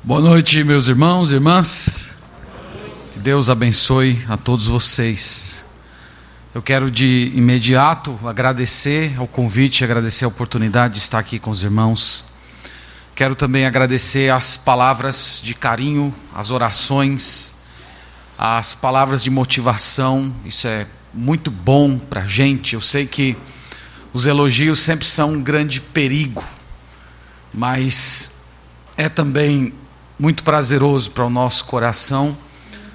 Boa noite, meus irmãos e irmãs. Que Deus abençoe a todos vocês. Eu quero de imediato agradecer ao convite, agradecer a oportunidade de estar aqui com os irmãos. Quero também agradecer as palavras de carinho, as orações, as palavras de motivação. Isso é muito bom para a gente. Eu sei que os elogios sempre são um grande perigo, mas é também muito prazeroso para o nosso coração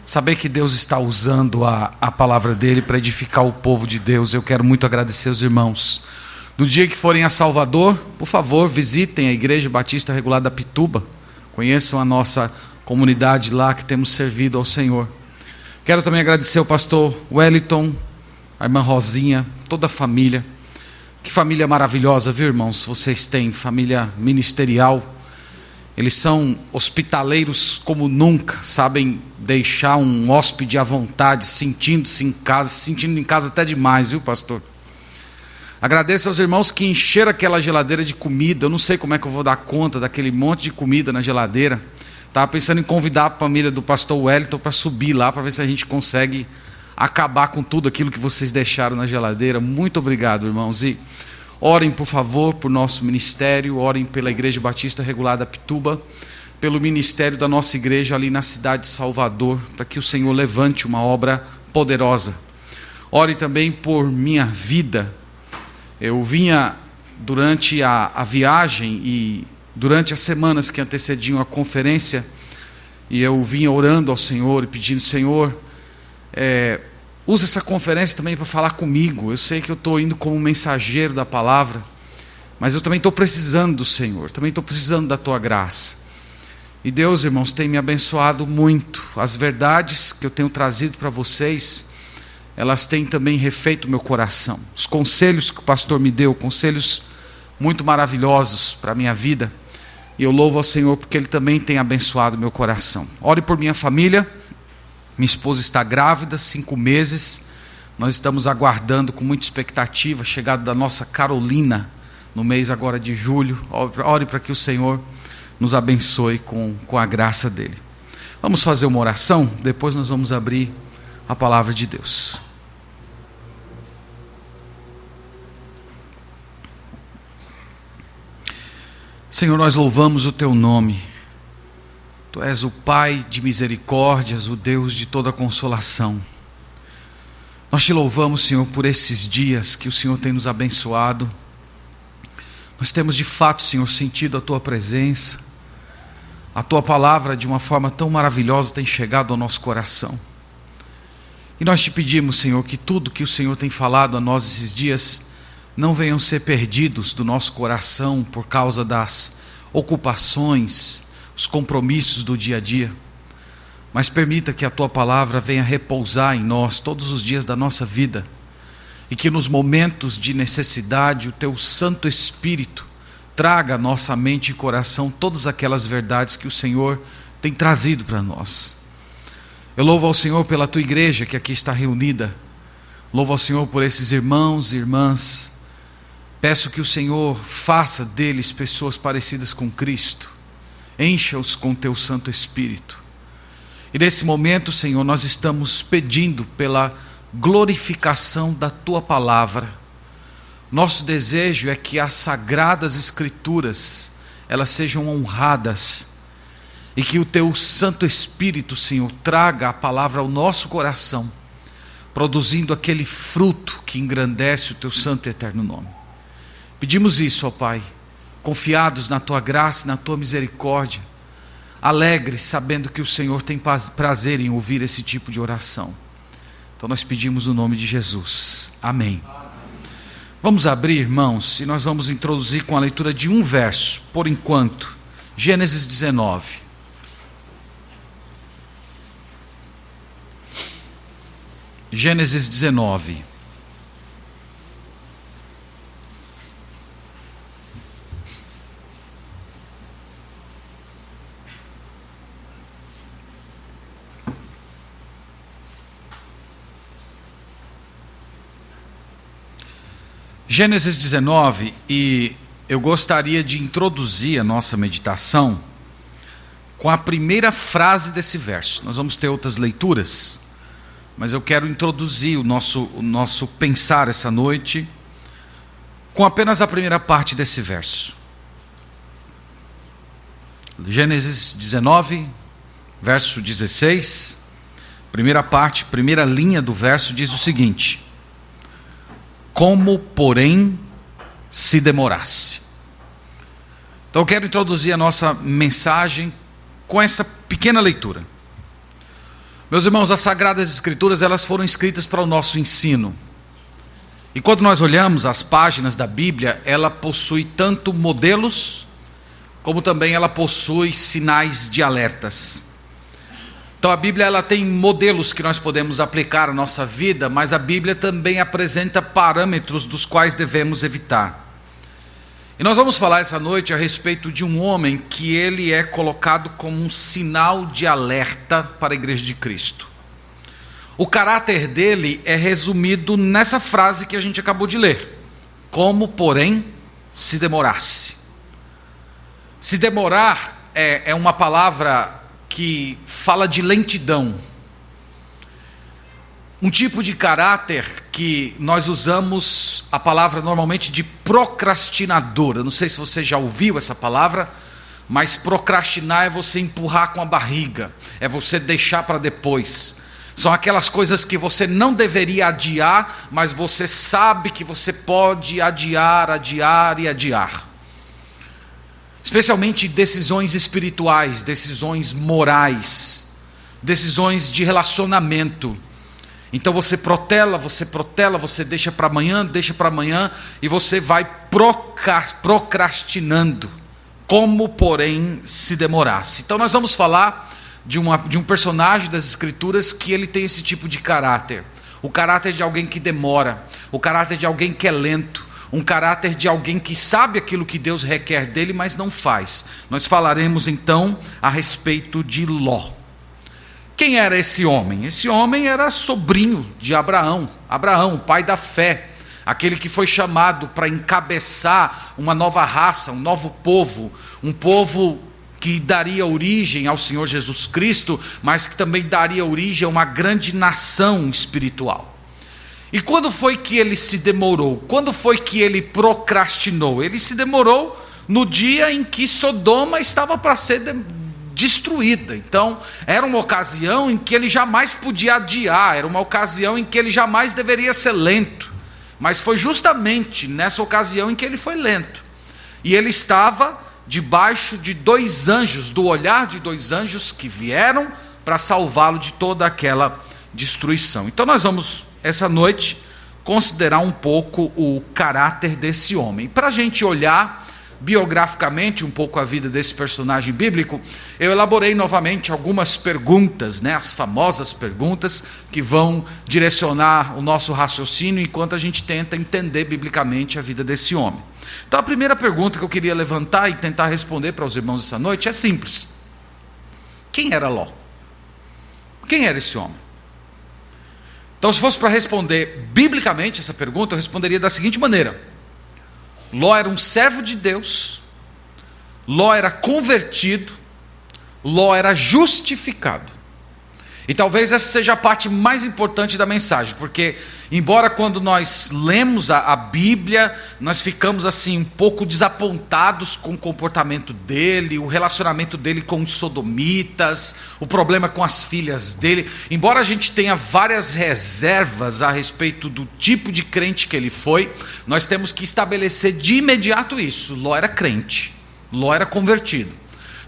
saber que Deus está usando a palavra dele para edificar o povo de Deus. Eu quero muito agradecer os irmãos. No dia que forem a Salvador, por favor, visitem a Igreja Batista Regular da Pituba. Conheçam a nossa comunidade lá que temos servido ao Senhor. Quero também agradecer ao pastor Wellington, a irmã Rosinha, toda a família. Que família maravilhosa, viu, irmãos? Vocês têm família ministerial. Eles são hospitaleiros como nunca, sabem deixar um hóspede à vontade, sentindo-se em casa, se sentindo em casa até demais, viu, pastor? Agradeço aos irmãos que encheram aquela geladeira de comida. Eu não sei como é que eu vou dar conta daquele monte de comida na geladeira. Estava pensando em convidar a família do pastor Wellington para subir lá, para ver se a gente consegue acabar com tudo aquilo que vocês deixaram na geladeira. Muito obrigado, irmãos. E orem, por favor, por nosso ministério, orem pela Igreja Batista Regular da Pituba, pelo ministério da nossa igreja ali na cidade de Salvador, para que o Senhor levante uma obra poderosa. Orem também por minha vida. Eu vinha durante a viagem e durante as semanas que antecediam a conferência, e eu vinha orando ao Senhor e pedindo: Senhor, usa essa conferência também para falar comigo. Eu sei que eu estou indo como mensageiro da palavra, mas eu também estou precisando do Senhor, também estou precisando da Tua graça. E Deus, irmãos, tem me abençoado muito. As verdades que eu tenho trazido para vocês, elas têm também refeito o meu coração. Os conselhos que o pastor me deu, conselhos muito maravilhosos para a minha vida, e eu louvo ao Senhor porque Ele também tem abençoado o meu coração. Ore por minha família. Minha esposa está grávida, 5 meses. Nós estamos aguardando com muita expectativa a chegada da nossa Carolina no mês agora de julho. Ore para que o Senhor nos abençoe com a graça dele. Vamos fazer uma oração, depois nós vamos abrir a palavra de Deus. Senhor, nós louvamos o teu nome. Tu és o Pai de misericórdias, o Deus de toda consolação. Nós te louvamos, Senhor, por esses dias que o Senhor tem nos abençoado. Nós temos de fato, Senhor, sentido a Tua presença. A Tua palavra de uma forma tão maravilhosa tem chegado ao nosso coração. E nós te pedimos, Senhor, que tudo que o Senhor tem falado a nós esses dias não venham ser perdidos do nosso coração por causa das ocupações, os compromissos do dia a dia, mas permita que a Tua palavra venha repousar em nós todos os dias da nossa vida, e que nos momentos de necessidade o Teu Santo Espírito traga à nossa mente e coração todas aquelas verdades que o Senhor tem trazido para nós. Eu louvo ao Senhor pela Tua igreja que aqui está reunida, louvo ao Senhor por esses irmãos e irmãs. Peço que o Senhor faça deles pessoas parecidas com Cristo. Encha-os com Teu Santo Espírito. E nesse momento, Senhor, nós estamos pedindo pela glorificação da Tua palavra. Nosso desejo é que as sagradas Escrituras, elas sejam honradas, e que o Teu Santo Espírito, Senhor, traga a palavra ao nosso coração, produzindo aquele fruto que engrandece o Teu santo e eterno nome. Pedimos isso, ó Pai, confiados na Tua graça e na Tua misericórdia, alegres sabendo que o Senhor tem prazer em ouvir esse tipo de oração. Então nós pedimos no nome de Jesus. Amém. Vamos abrir, irmãos, e nós vamos introduzir com a leitura de um verso, por enquanto. Gênesis 19. Gênesis 19. Gênesis 19, e eu gostaria de introduzir a nossa meditação com a primeira frase desse verso. Nós vamos ter outras leituras, mas eu quero introduzir o nosso pensar essa noite com apenas a primeira parte desse verso. Gênesis 19, verso 16, primeira parte, primeira linha do verso diz o seguinte: como, porém, se demorasse. Então eu quero introduzir a nossa mensagem com essa pequena leitura. Meus irmãos, as Sagradas Escrituras, elas foram escritas para o nosso ensino. E quando nós olhamos as páginas da Bíblia, ela possui tanto modelos, como também ela possui sinais de alertas. Então a Bíblia, ela tem modelos que nós podemos aplicar à nossa vida, mas a Bíblia também apresenta parâmetros dos quais devemos evitar. E nós vamos falar essa noite a respeito de um homem que ele é colocado como um sinal de alerta para a Igreja de Cristo. O caráter dele é resumido nessa frase que a gente acabou de ler: como, porém, se demorasse. Se demorar é uma palavra que fala de lentidão. Um tipo de caráter que nós usamos a palavra normalmente de procrastinador. Eu não sei se você já ouviu essa palavra, mas procrastinar é você empurrar com a barriga, é você deixar para depois. São aquelas coisas que você não deveria adiar, mas você sabe que você pode adiar e adiar. Especialmente decisões espirituais, decisões morais, decisões de relacionamento. Então você protela, você deixa para amanhã, e você vai procrastinando, como, porém, se demorasse. Então nós vamos falar de um personagem das Escrituras que ele tem esse tipo de caráter. O caráter de alguém que demora, o caráter de alguém que é lento, um caráter de alguém que sabe aquilo que Deus requer dele, mas não faz. Nós falaremos então a respeito de Ló. Quem era esse homem? Esse homem era sobrinho de Abraão, pai da fé, aquele que foi chamado para encabeçar uma nova raça, um novo povo, um povo que daria origem ao Senhor Jesus Cristo, mas que também daria origem a uma grande nação espiritual. E quando foi que ele se demorou? Quando foi que ele procrastinou? Ele se demorou no dia em que Sodoma estava para ser destruída. Então era uma ocasião em que ele jamais podia adiar, era uma ocasião em que ele jamais deveria ser lento, mas foi justamente nessa ocasião em que ele foi lento, e ele estava debaixo de dois anjos, do olhar de dois anjos que vieram para salvá-lo de toda aquela destruição. Então nós vamos essa noite considerar um pouco o caráter desse homem. Para a gente olhar biograficamente um pouco a vida desse personagem bíblico, eu elaborei novamente algumas perguntas, as famosas perguntas que vão direcionar o nosso raciocínio enquanto a gente tenta entender biblicamente a vida desse homem. Então a primeira pergunta que eu queria levantar e tentar responder para os irmãos essa noite é simples: quem era Ló? Quem era esse homem? Então, se fosse para responder biblicamente essa pergunta, eu responderia da seguinte maneira: Ló era um servo de Deus, Ló era convertido, Ló era justificado. E talvez essa seja a parte mais importante da mensagem, porque embora quando nós lemos a Bíblia, nós ficamos assim um pouco desapontados com o comportamento dele, o relacionamento dele com os sodomitas, o problema com as filhas dele, embora a gente tenha várias reservas a respeito do tipo de crente que ele foi, nós temos que estabelecer de imediato isso: Ló era crente, Ló era convertido.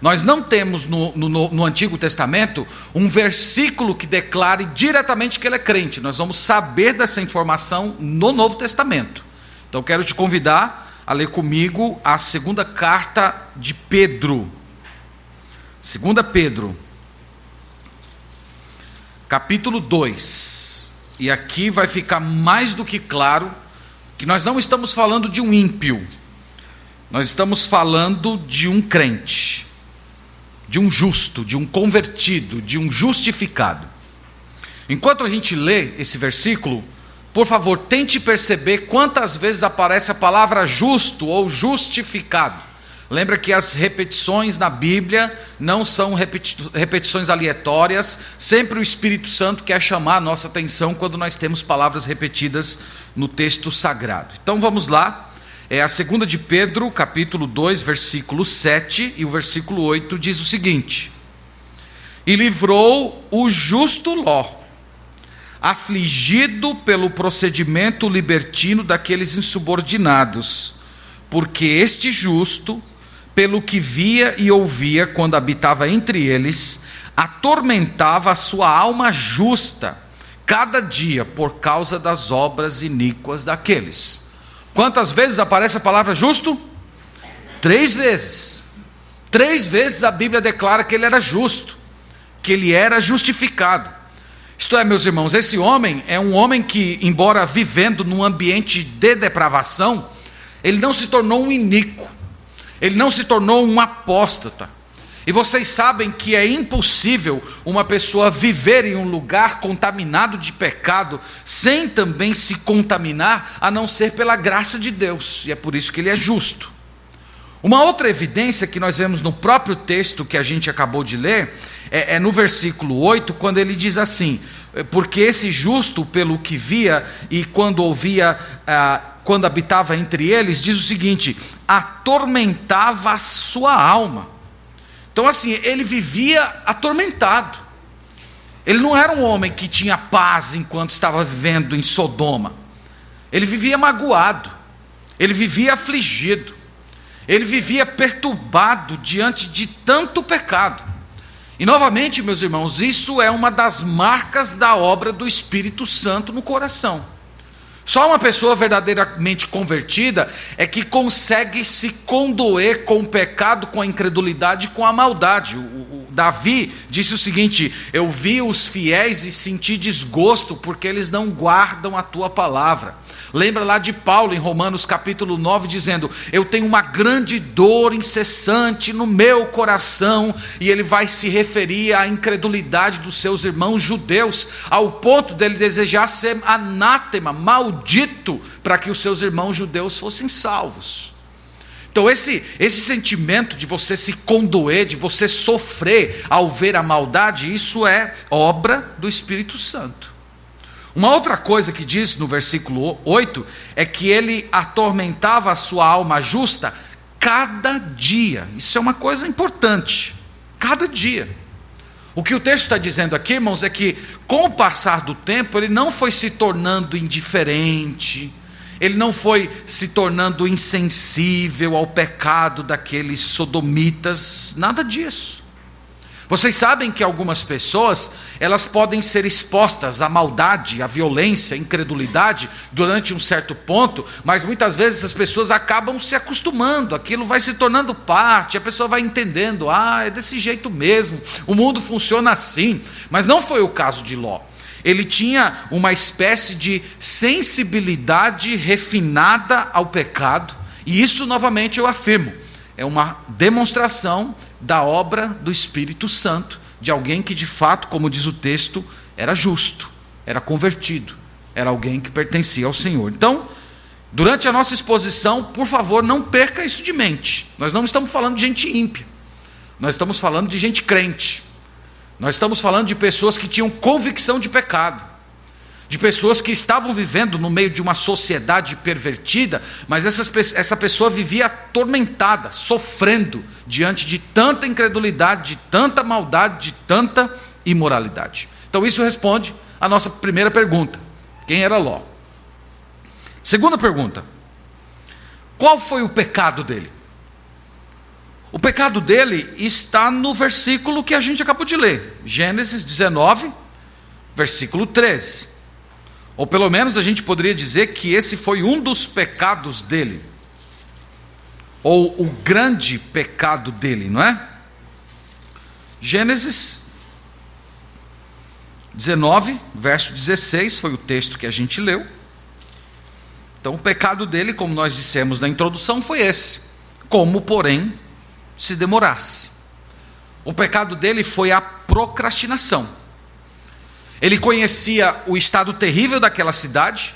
Nós não temos no Antigo Testamento um versículo que declare diretamente que ele é crente. Nós vamos saber dessa informação no Novo Testamento. Então eu quero te convidar a ler comigo a segunda carta de Pedro. 2 Pedro, capítulo 2. E aqui vai ficar mais do que claro que nós não estamos falando de um ímpio. Nós estamos falando de um crente, de um justo, de um convertido, de um justificado. Enquanto a gente lê esse versículo, por favor, tente perceber quantas vezes aparece a palavra justo ou justificado. Lembra que as repetições na Bíblia não são repetições aleatórias. Sempre o Espírito Santo quer chamar a nossa atenção quando nós temos palavras repetidas no texto sagrado. Então vamos lá. É a 2 de Pedro, capítulo 2, versículo 7 e o versículo 8 diz o seguinte: E livrou o justo Ló, afligido pelo procedimento libertino daqueles insubordinados, porque este justo, pelo que via e ouvia quando habitava entre eles, atormentava a sua alma justa, cada dia, por causa das obras iníquas daqueles. Quantas vezes aparece a palavra justo? 3 vezes. 3 vezes a Bíblia declara que ele era justo, que ele era justificado. Isto é, meus irmãos, esse homem é um homem que, embora vivendo num ambiente de depravação, ele não se tornou um iníquo, ele não se tornou um apóstata. E vocês sabem que é impossível uma pessoa viver em um lugar contaminado de pecado, sem também se contaminar, a não ser pela graça de Deus, e é por isso que ele é justo. Uma outra evidência que nós vemos no próprio texto que a gente acabou de ler, é no versículo 8, quando ele diz assim: porque esse justo, pelo que via e quando ouvia, quando habitava entre eles, diz o seguinte: atormentava a sua alma. Então assim, ele vivia atormentado. Ele não era um homem que tinha paz enquanto estava vivendo em Sodoma. Ele vivia magoado, ele vivia afligido, ele vivia perturbado diante de tanto pecado. E novamente, meus irmãos, isso é uma das marcas da obra do Espírito Santo no coração. Só uma pessoa verdadeiramente convertida é que consegue se condoer com o pecado, com a incredulidade, com a maldade. O Davi disse o seguinte: eu vi os fiéis e senti desgosto porque eles não guardam a tua palavra. Lembra lá de Paulo em Romanos capítulo 9 dizendo: eu tenho uma grande dor incessante no meu coração. E ele vai se referir à incredulidade dos seus irmãos judeus, ao ponto dele desejar ser anátema, maldito, para que os seus irmãos judeus fossem salvos. Então esse sentimento de você se condoer, de você sofrer ao ver a maldade, isso é obra do Espírito Santo. Uma outra coisa que diz no versículo 8 é que ele atormentava a sua alma justa cada dia. Isso é uma coisa importante, cada dia. O que o texto está dizendo aqui, irmãos, é que com o passar do tempo ele não foi se tornando indiferente, ele não foi se tornando insensível ao pecado daqueles sodomitas, nada disso. Vocês sabem que algumas pessoas, elas podem ser expostas à maldade, à violência, à incredulidade durante um certo ponto, mas muitas vezes essas pessoas acabam se acostumando, aquilo vai se tornando parte, a pessoa vai entendendo: é desse jeito mesmo, o mundo funciona assim. Mas não foi o caso de Ló. Ele tinha uma espécie de sensibilidade refinada ao pecado, e isso novamente eu afirmo, é uma demonstração da obra do Espírito Santo, de alguém que de fato, como diz o texto, era justo, era convertido, era alguém que pertencia ao Senhor. Então, durante a nossa exposição, por favor, não perca isso de mente. Nós não estamos falando de gente ímpia, nós estamos falando de gente crente, nós estamos falando de pessoas que tinham convicção de pecado, de pessoas que estavam vivendo no meio de uma sociedade pervertida, mas essa pessoa vivia atormentada, sofrendo diante de tanta incredulidade, de tanta maldade, de tanta imoralidade. Então isso responde à nossa primeira pergunta: quem era Ló? Segunda pergunta: qual foi o pecado dele? O pecado dele está no versículo que a gente acabou de ler, Gênesis 19, versículo 13. Ou pelo menos a gente poderia dizer que esse foi um dos pecados dele, ou o grande pecado dele, não é? Gênesis 19, verso 16, foi o texto que a gente leu. Então o pecado dele, como nós dissemos na introdução, foi esse: como, porém, se demorasse. O pecado dele foi a procrastinação. Ele conhecia o estado terrível daquela cidade,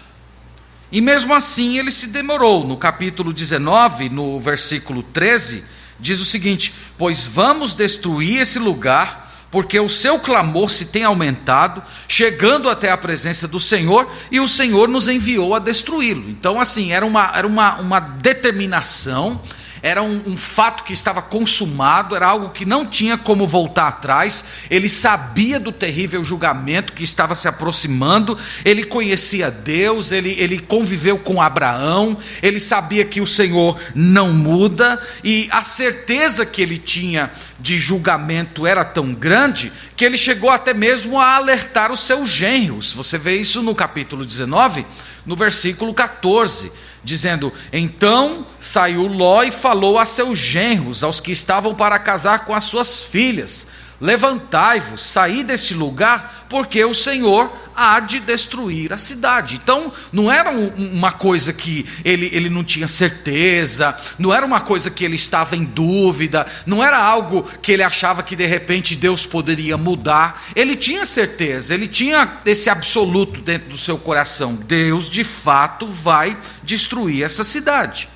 e mesmo assim ele se demorou. No capítulo 19, no versículo 13, diz o seguinte: pois vamos destruir esse lugar, porque o seu clamor se tem aumentado, chegando até a presença do Senhor, e o Senhor nos enviou a destruí-lo. Então, assim, era uma determinação, era um fato que estava consumado, era algo que não tinha como voltar atrás. Ele sabia do terrível julgamento que estava se aproximando, ele conhecia Deus, ele conviveu com Abraão, ele sabia que o Senhor não muda, e a certeza que ele tinha de julgamento era tão grande, que ele chegou até mesmo a alertar os seus genros. Você vê isso no capítulo 19, no versículo 14, dizendo: então saiu Ló e falou a seus genros, aos que estavam para casar com as suas filhas: levantai-vos, saí deste lugar, porque o Senhor há de destruir a cidade. Então não era uma coisa que ele não tinha certeza, não era uma coisa que ele estava em dúvida, não era algo que ele achava que de repente Deus poderia mudar. Ele tinha certeza, ele tinha esse absoluto dentro do seu coração: Deus de fato vai destruir essa cidade.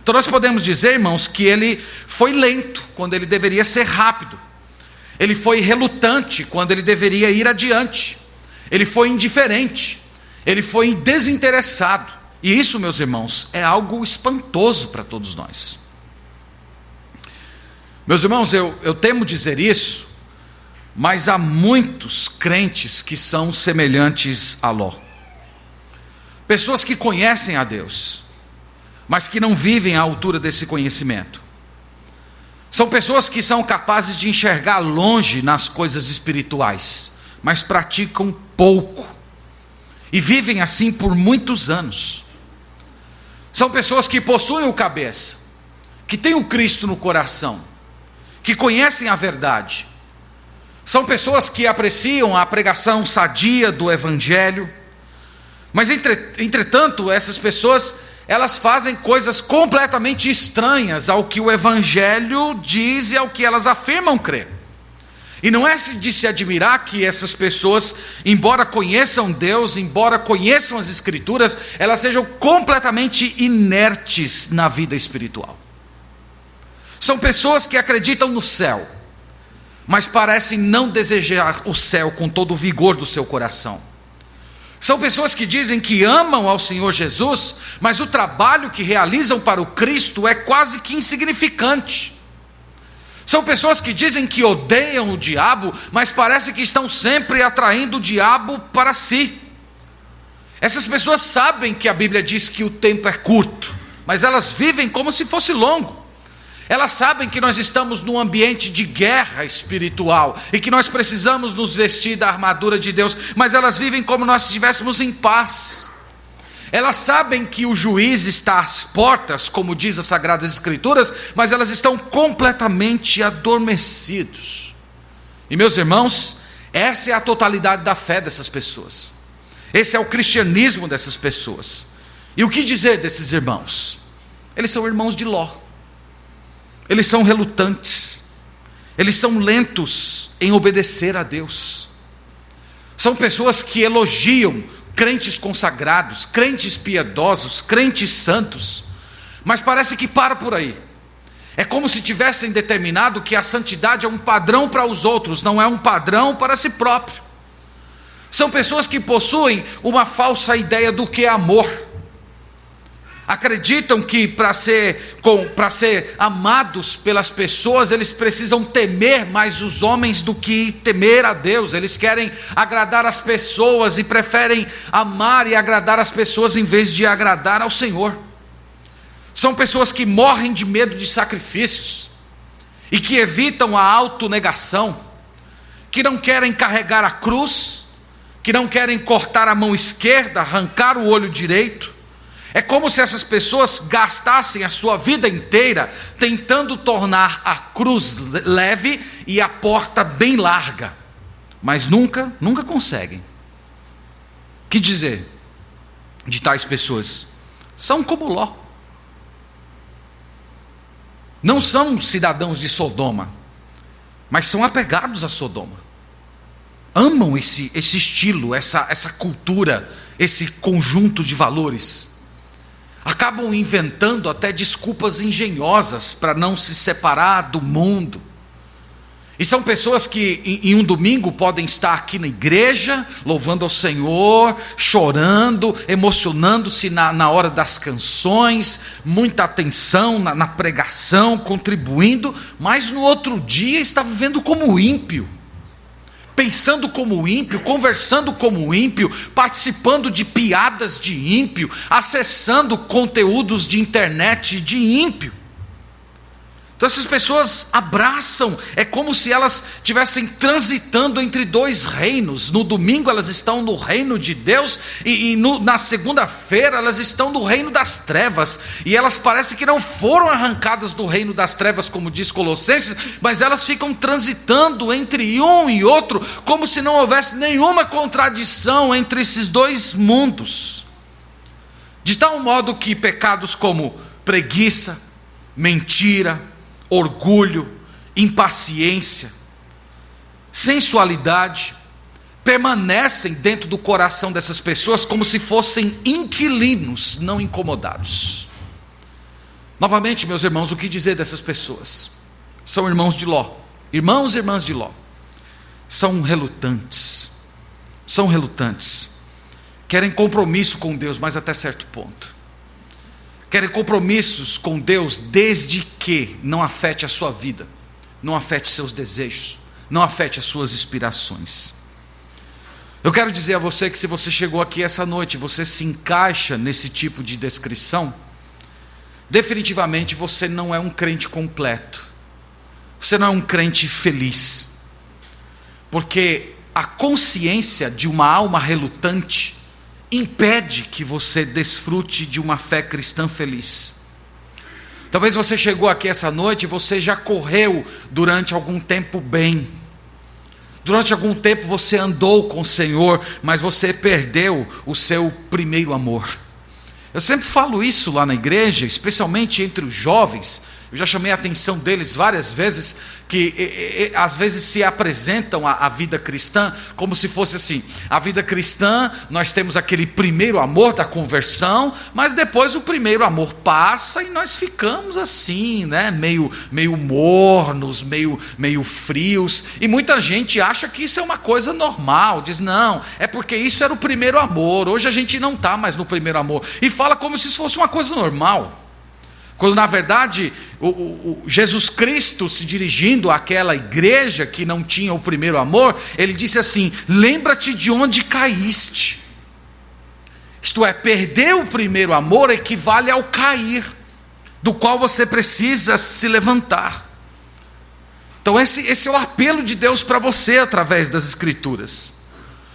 Então nós podemos dizer, irmãos, que ele foi lento quando ele deveria ser rápido. Ele foi relutante quando ele deveria ir adiante. Ele foi indiferente. Ele foi desinteressado. E isso, meus irmãos, é algo espantoso para todos nós. Meus irmãos, eu temo dizer isso, mas há muitos crentes que são semelhantes a Ló. Pessoas que conhecem a Deus, mas que não vivem à altura desse conhecimento. São pessoas que são capazes de enxergar longe nas coisas espirituais, mas praticam pouco, e vivem assim por muitos anos. São pessoas que possuem o cabeça, que têm o Cristo no coração, que conhecem a verdade. São pessoas que apreciam a pregação sadia do Evangelho, mas entretanto essas pessoas, elas fazem coisas completamente estranhas ao que o Evangelho diz e ao que elas afirmam crer. E não é de se admirar que essas pessoas, embora conheçam Deus, embora conheçam as Escrituras, elas sejam completamente inertes na vida espiritual. São pessoas que acreditam no céu, mas parecem não desejar o céu com todo o vigor do seu coração. São pessoas que dizem que amam ao Senhor Jesus, mas o trabalho que realizam para o Cristo é quase que insignificante. São pessoas que dizem que odeiam o diabo, mas parece que estão sempre atraindo o diabo para si. Essas pessoas sabem que a Bíblia diz que o tempo é curto, mas elas vivem como se fosse longo. Elas sabem que nós estamos num ambiente de guerra espiritual e que nós precisamos nos vestir da armadura de Deus, mas elas vivem como nós estivéssemos em paz. Elas sabem que o juiz está às portas, como diz as Sagradas Escrituras, mas elas estão completamente adormecidos. E meus irmãos, essa é a totalidade da fé dessas pessoas. Esse é o cristianismo dessas pessoas. E o que dizer desses irmãos? Eles são irmãos de Ló. Eles são relutantes. Eles são lentos em obedecer a Deus. São pessoas que elogiam crentes consagrados, crentes piedosos, crentes santos, mas parece que para por aí. É como se tivessem determinado que a santidade é um padrão para os outros, não é um padrão para si próprio. São pessoas que possuem uma falsa ideia do que é amor. Acreditam que para ser amados pelas pessoas, eles precisam temer mais os homens do que temer a Deus. Eles querem agradar as pessoas e preferem amar e agradar as pessoas em vez de agradar ao Senhor. São pessoas que morrem de medo de sacrifícios e que evitam a autonegação, que não querem carregar a cruz, que não querem cortar a mão esquerda, arrancar o olho direito. É como se essas pessoas gastassem a sua vida inteira tentando tornar a cruz leve e a porta bem larga, mas nunca conseguem. Que dizer de tais pessoas? São como Ló. Não são cidadãos de Sodoma, mas são apegados a Sodoma. Amam esse estilo, essa cultura, esse conjunto de valores. acabam inventando até desculpas engenhosas para não se separar do mundo. E são pessoas que em um domingo podem estar aqui na igreja, louvando ao Senhor, chorando, emocionando-se na hora das canções, muita atenção na pregação, contribuindo, mas no outro dia está vivendo como ímpio, pensando como ímpio, conversando como ímpio, participando de piadas de ímpio, acessando conteúdos de internet de ímpio. Então essas pessoas abraçam, é como se elas estivessem transitando entre dois reinos. No domingo elas estão no reino de Deus na segunda-feira elas estão no reino das trevas. E elas parecem que não foram arrancadas do reino das trevas, como diz Colossenses, mas elas ficam transitando entre um e outro, como se não houvesse nenhuma contradição entre esses dois mundos. De tal modo que pecados como preguiça, mentira, orgulho, impaciência, sensualidade, permanecem dentro do coração dessas pessoas como se fossem inquilinos não incomodados. Novamente, meus irmãos, o que dizer dessas pessoas? São irmãos de Ló, irmãos e irmãs de Ló. São relutantes, querem compromisso com Deus, mas até certo ponto. Querem compromissos com Deus desde que não afete a sua vida, não afete seus desejos, não afete as suas inspirações. Eu quero dizer a você que se você chegou aqui essa noite, você se encaixa nesse tipo de descrição, definitivamente você não é um crente completo, você não é um crente feliz, porque a consciência de uma alma relutante impede que você desfrute de uma fé cristã feliz. Talvez você chegou aqui essa noite e você já correu durante algum tempo bem. Durante algum tempo você andou com o Senhor, mas você perdeu o seu primeiro amor. Eu sempre falo isso lá na igreja, especialmente entre os jovens. Eu já chamei a atenção deles várias vezes, que às vezes se apresentam a vida cristã como se fosse assim: a vida cristã, nós temos aquele primeiro amor da conversão, mas depois o primeiro amor passa e nós ficamos assim, né? meio mornos, meio frios, e muita gente acha que isso é uma coisa normal, diz não, é porque isso era o primeiro amor, hoje a gente não está mais no primeiro amor, e fala como se isso fosse uma coisa normal. Quando na verdade Jesus Cristo, se dirigindo àquela igreja que não tinha o primeiro amor, ele disse assim: lembra-te de onde caíste. Isto é, perder o primeiro amor equivale ao cair, do qual você precisa se levantar. Então esse é o apelo de Deus para você através das Escrituras.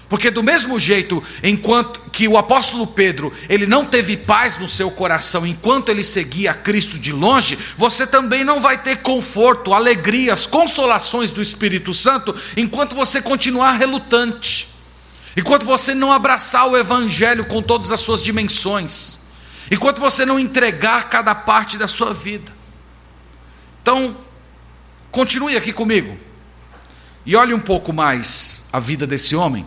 Porque do mesmo jeito, enquanto que o apóstolo Pedro, ele não teve paz no seu coração enquanto ele seguia a Cristo de longe, você também não vai ter conforto, alegrias, consolações do Espírito Santo enquanto você continuar relutante, enquanto você não abraçar o Evangelho com todas as suas dimensões, enquanto você não entregar cada parte da sua vida. Então, continue aqui comigo e olhe um pouco mais a vida desse homem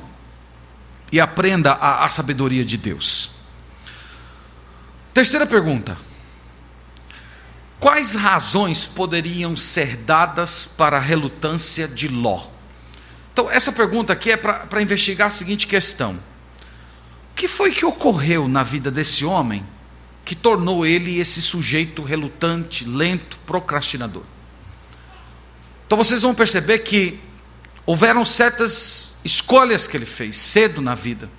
e aprenda a sabedoria de Deus. Terceira pergunta: quais razões poderiam ser dadas para a relutância de Ló? Então essa pergunta aqui é para investigar a seguinte questão: o que foi que ocorreu na vida desse homem que tornou ele esse sujeito relutante, lento, procrastinador? Então vocês vão perceber que houveram certas escolhas que ele fez cedo na vida,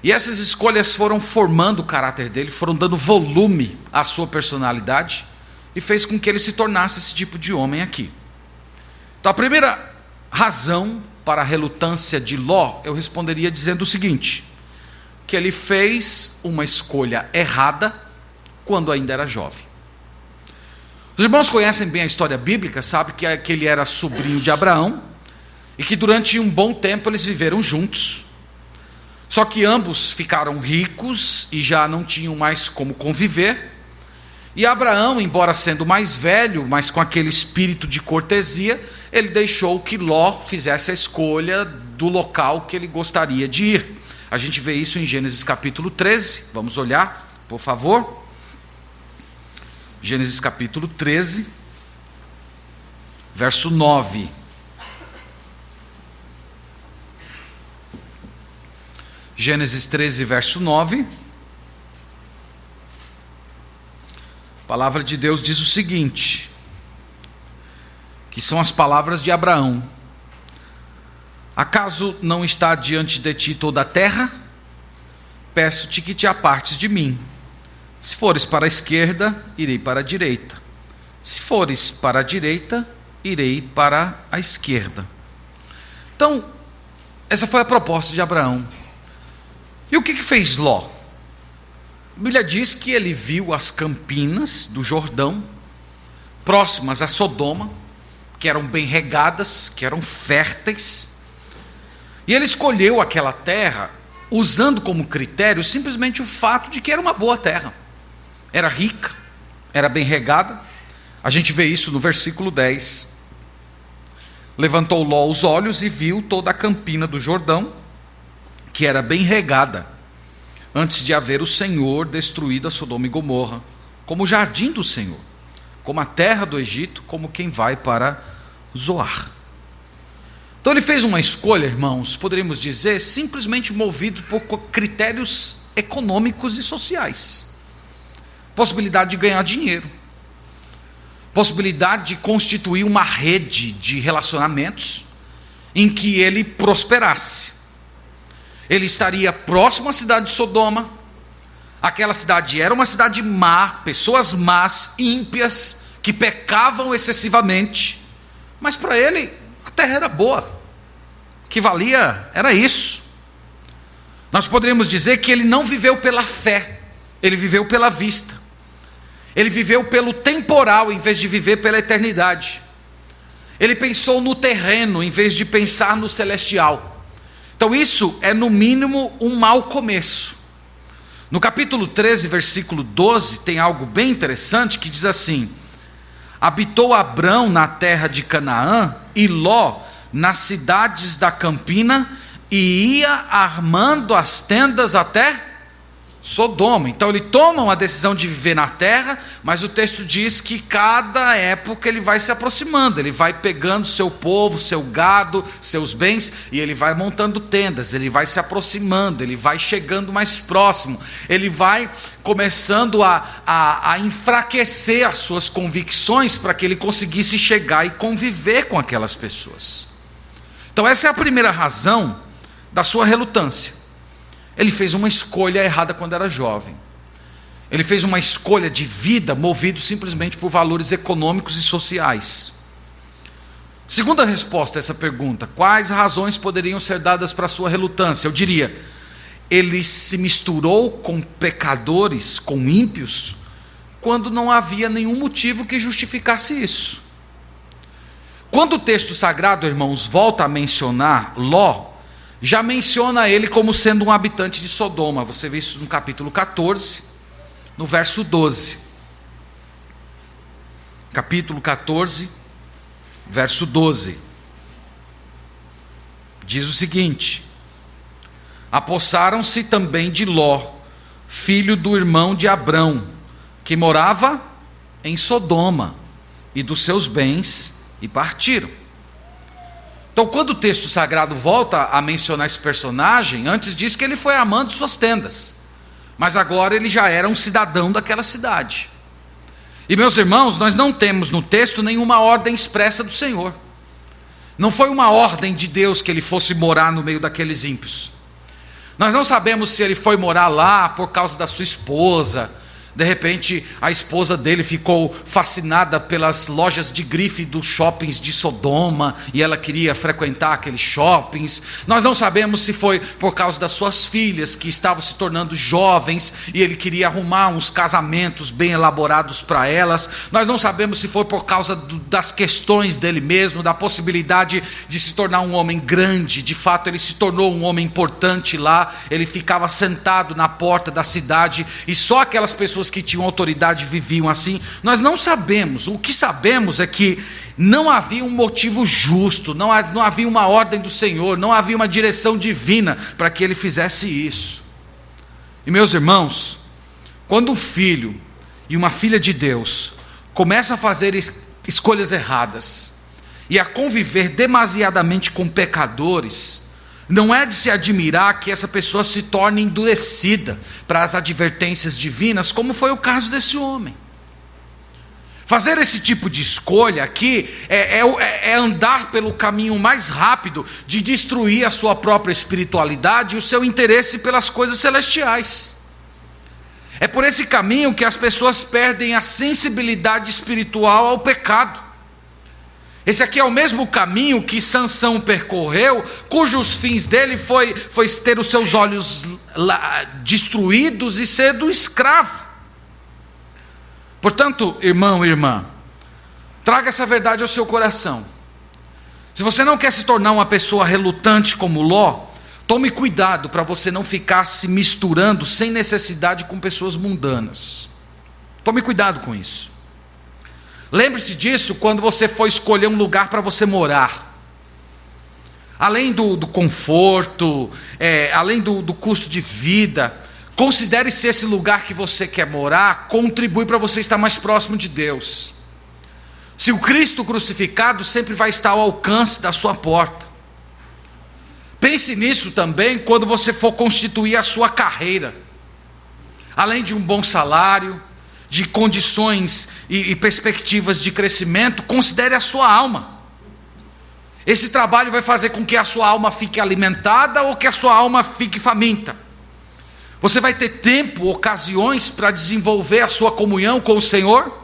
e essas escolhas foram formando o caráter dele, foram dando volume à sua personalidade, e fez com que ele se tornasse esse tipo de homem aqui. Então a primeira razão para a relutância de Ló, eu responderia dizendo o seguinte: que ele fez uma escolha errada quando ainda era jovem. Os irmãos conhecem bem a história bíblica, sabem que ele era sobrinho de Abraão, e que durante um bom tempo eles viveram juntos. Só que ambos ficaram ricos e já não tinham mais como conviver. E Abraão, embora sendo mais velho, mas com aquele espírito de cortesia, ele deixou que Ló fizesse a escolha do local que ele gostaria de ir. A gente vê isso em Gênesis capítulo 13, vamos olhar, por favor. Gênesis capítulo 13, verso 9. Gênesis 13, verso 9. A palavra de Deus diz o seguinte, que são as palavras de Abraão: acaso não está diante de ti toda a terra? Peço-te que te apartes de mim. Se fores para a esquerda, irei para a direita. Se fores para a direita, irei para a esquerda. Então, essa foi a proposta de Abraão. E o que fez Ló? A Bíblia diz que ele viu as campinas do Jordão, próximas a Sodoma, que eram bem regadas, que eram férteis, e ele escolheu aquela terra, usando como critério simplesmente o fato de que era uma boa terra, era rica, era bem regada. A gente vê isso no versículo 10. Levantou Ló os olhos e viu toda a campina do Jordão, que era bem regada, antes de haver o Senhor destruído a Sodoma e Gomorra, como o jardim do Senhor, como a terra do Egito, como quem vai para Zoar. Então ele fez uma escolha, irmãos, poderíamos dizer, simplesmente movido por critérios econômicos e sociais. Possibilidade de ganhar dinheiro, possibilidade de constituir uma rede de relacionamentos em que ele prosperasse. Ele estaria próximo à cidade de Sodoma. Aquela cidade era uma cidade má, pessoas más, ímpias, que pecavam excessivamente, mas para ele a terra era boa, o que valia era isso. Nós poderíamos dizer que ele não viveu pela fé, ele viveu pela vista, ele viveu pelo temporal em vez de viver pela eternidade. Ele pensou no terreno em vez de pensar no celestial. Então isso é no mínimo um mau começo. No capítulo 13, versículo 12, tem algo bem interessante que diz assim: habitou Abrão na terra de Canaã e Ló nas cidades da campina, e ia armando as tendas até Sodoma. Então ele toma uma decisão de viver na terra, mas o texto diz que cada época ele vai se aproximando, ele vai pegando seu povo, seu gado, seus bens, e ele vai montando tendas, ele vai se aproximando, ele vai chegando mais próximo, ele vai começando a enfraquecer as suas convicções para que ele conseguisse chegar e conviver com aquelas pessoas. Então essa é a primeira razão da sua relutância. Ele fez uma escolha errada quando era jovem. Ele fez uma escolha de vida movido simplesmente por valores econômicos e sociais. Segunda resposta a essa pergunta: quais razões poderiam ser dadas para a sua relutância? Eu diria, ele se misturou com pecadores, com ímpios, quando não havia nenhum motivo que justificasse isso. Quando o texto sagrado, irmãos, volta a mencionar Ló, já menciona ele como sendo um habitante de Sodoma. Você vê isso no capítulo 14, no verso 12. Capítulo 14, verso 12. Diz o seguinte: apossaram-se também de Ló, filho do irmão de Abrão, que morava em Sodoma, e dos seus bens, e partiram. Então, quando o texto sagrado volta a mencionar esse personagem, antes diz que ele foi armando suas tendas, mas agora ele já era um cidadão daquela cidade. E meus irmãos, nós não temos no texto nenhuma ordem expressa do Senhor. Não foi uma ordem de Deus que ele fosse morar no meio daqueles ímpios. Nós não sabemos se ele foi morar lá por causa da sua esposa. De repente a esposa dele ficou fascinada pelas lojas de grife dos shoppings de Sodoma, e ela queria frequentar aqueles shoppings. Nós não sabemos se foi por causa das suas filhas, que estavam se tornando jovens, e ele queria arrumar uns casamentos bem elaborados para elas. Nós não sabemos se foi por causa das questões dele mesmo, da possibilidade de se tornar um homem grande. De fato ele se tornou um homem importante lá. Ele ficava sentado na porta da cidade, e só aquelas pessoas que tinham autoridade viviam assim. Nós não sabemos. O que sabemos é que não havia um motivo justo, não havia uma ordem do Senhor, não havia uma direção divina para que ele fizesse isso. E meus irmãos, quando um filho e uma filha de Deus começa a fazer escolhas erradas e a conviver demasiadamente com pecadores, não é de se admirar que essa pessoa se torne endurecida para as advertências divinas, como foi o caso desse homem. Fazer esse tipo de escolha aqui é andar pelo caminho mais rápido de destruir a sua própria espiritualidade e o seu interesse pelas coisas celestiais. É por esse caminho que as pessoas perdem a sensibilidade espiritual ao pecado. Esse aqui é o mesmo caminho que Sansão percorreu, cujos fins dele foi ter os seus olhos destruídos e ser do escravo. Portanto, irmão e irmã, traga essa verdade ao seu coração. Se você não quer se tornar uma pessoa relutante como Ló, tome cuidado para você não ficar se misturando sem necessidade com pessoas mundanas. Tome cuidado com isso. Lembre-se disso quando você for escolher um lugar para você morar. Além do conforto, além do custo de vida, considere se esse lugar que você quer morar contribui para você estar mais próximo de Deus. Se o Cristo crucificado sempre vai estar ao alcance da sua porta. Pense nisso também quando você for constituir a sua carreira. Além de um bom salário, de condições e perspectivas de crescimento, considere a sua alma. Esse trabalho vai fazer com que a sua alma fique alimentada ou que a sua alma fique faminta. Você vai ter tempo, ocasiões para desenvolver a sua comunhão com o Senhor?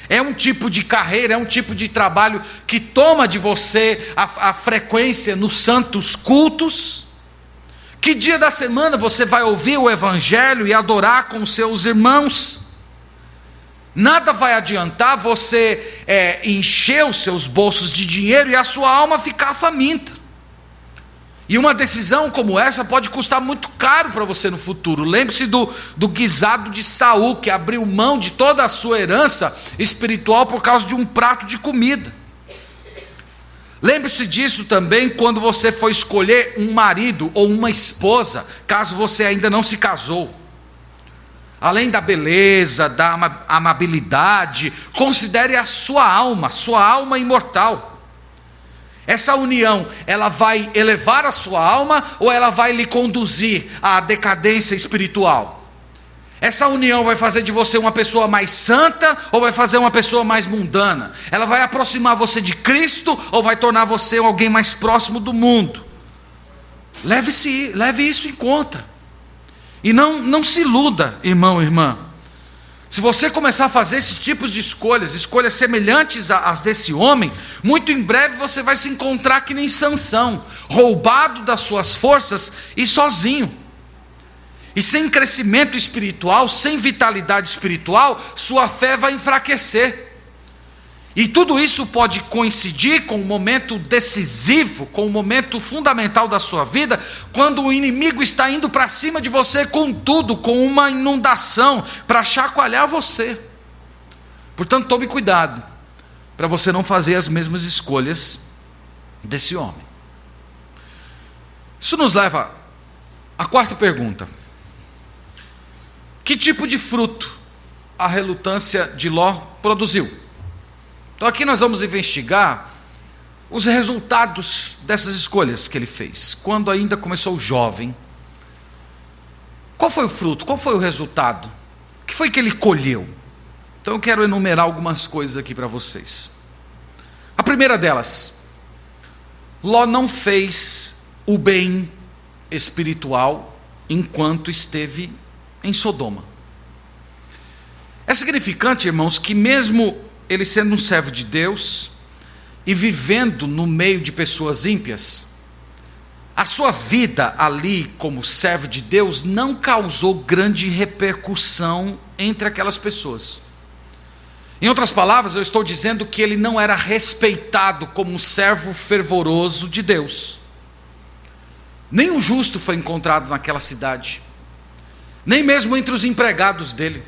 É um tipo de carreira, é um tipo de trabalho que toma de você a frequência nos santos cultos? Que dia da semana você vai ouvir o Evangelho e adorar com seus irmãos? Nada vai adiantar você encher os seus bolsos de dinheiro e a sua alma ficar faminta. E uma decisão como essa pode custar muito caro para você no futuro. Lembre-se do guisado de Saul, que abriu mão de toda a sua herança espiritual por causa de um prato de comida. Lembre-se disso também quando você for escolher um marido ou uma esposa, caso você ainda não se casou. Além da beleza, da amabilidade, considere a sua alma imortal. Essa união, ela vai elevar a sua alma ou ela vai lhe conduzir à decadência espiritual? Essa união vai fazer de você uma pessoa mais santa ou vai fazer uma pessoa mais mundana? Ela vai aproximar você de Cristo ou vai tornar você alguém mais próximo do mundo? Leve isso em conta. E não se iluda, irmão e irmã. Se você começar a fazer esses tipos de escolhas semelhantes às desse homem, muito em breve você vai se encontrar que nem Sansão, roubado das suas forças e sozinho. E sem crescimento espiritual, sem vitalidade espiritual, sua fé vai enfraquecer. E tudo isso pode coincidir com um momento decisivo, com um momento fundamental da sua vida, quando o inimigo está indo para cima de você com tudo, com uma inundação, para chacoalhar você. Portanto, tome cuidado, para você não fazer as mesmas escolhas desse homem. Isso nos leva à quarta pergunta. Que tipo de fruto a relutância de Ló produziu? Então aqui nós vamos investigar os resultados dessas escolhas que ele fez, quando ainda começou jovem. Qual foi o fruto? Qual foi o resultado? O que foi que ele colheu? Então eu quero enumerar algumas coisas aqui para vocês. A primeira delas, Ló não fez o bem espiritual enquanto esteve em Sodoma. É significante, irmãos, que mesmo ele sendo um servo de Deus e vivendo no meio de pessoas ímpias, a sua vida ali como servo de Deus não causou grande repercussão entre aquelas pessoas. Em outras palavras, eu estou dizendo que ele não era respeitado como um servo fervoroso de Deus. Nenhum justo foi encontrado naquela cidade, nem mesmo entre os empregados dele,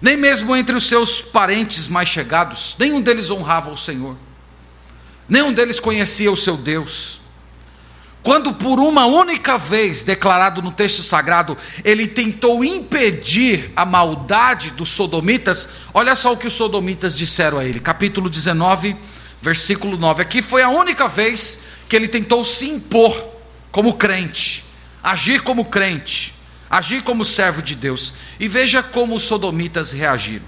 nem mesmo entre os seus parentes mais chegados. Nenhum deles honrava o Senhor, nenhum deles conhecia o seu Deus. quando por uma única vez, declarado no texto sagrado, ele tentou impedir a maldade dos sodomitas, olha só o que os sodomitas disseram a ele, capítulo 19, versículo 9. Aqui foi a única vez que ele tentou se impor como crente, agir como crente, agir como servo de Deus. E veja como os sodomitas reagiram.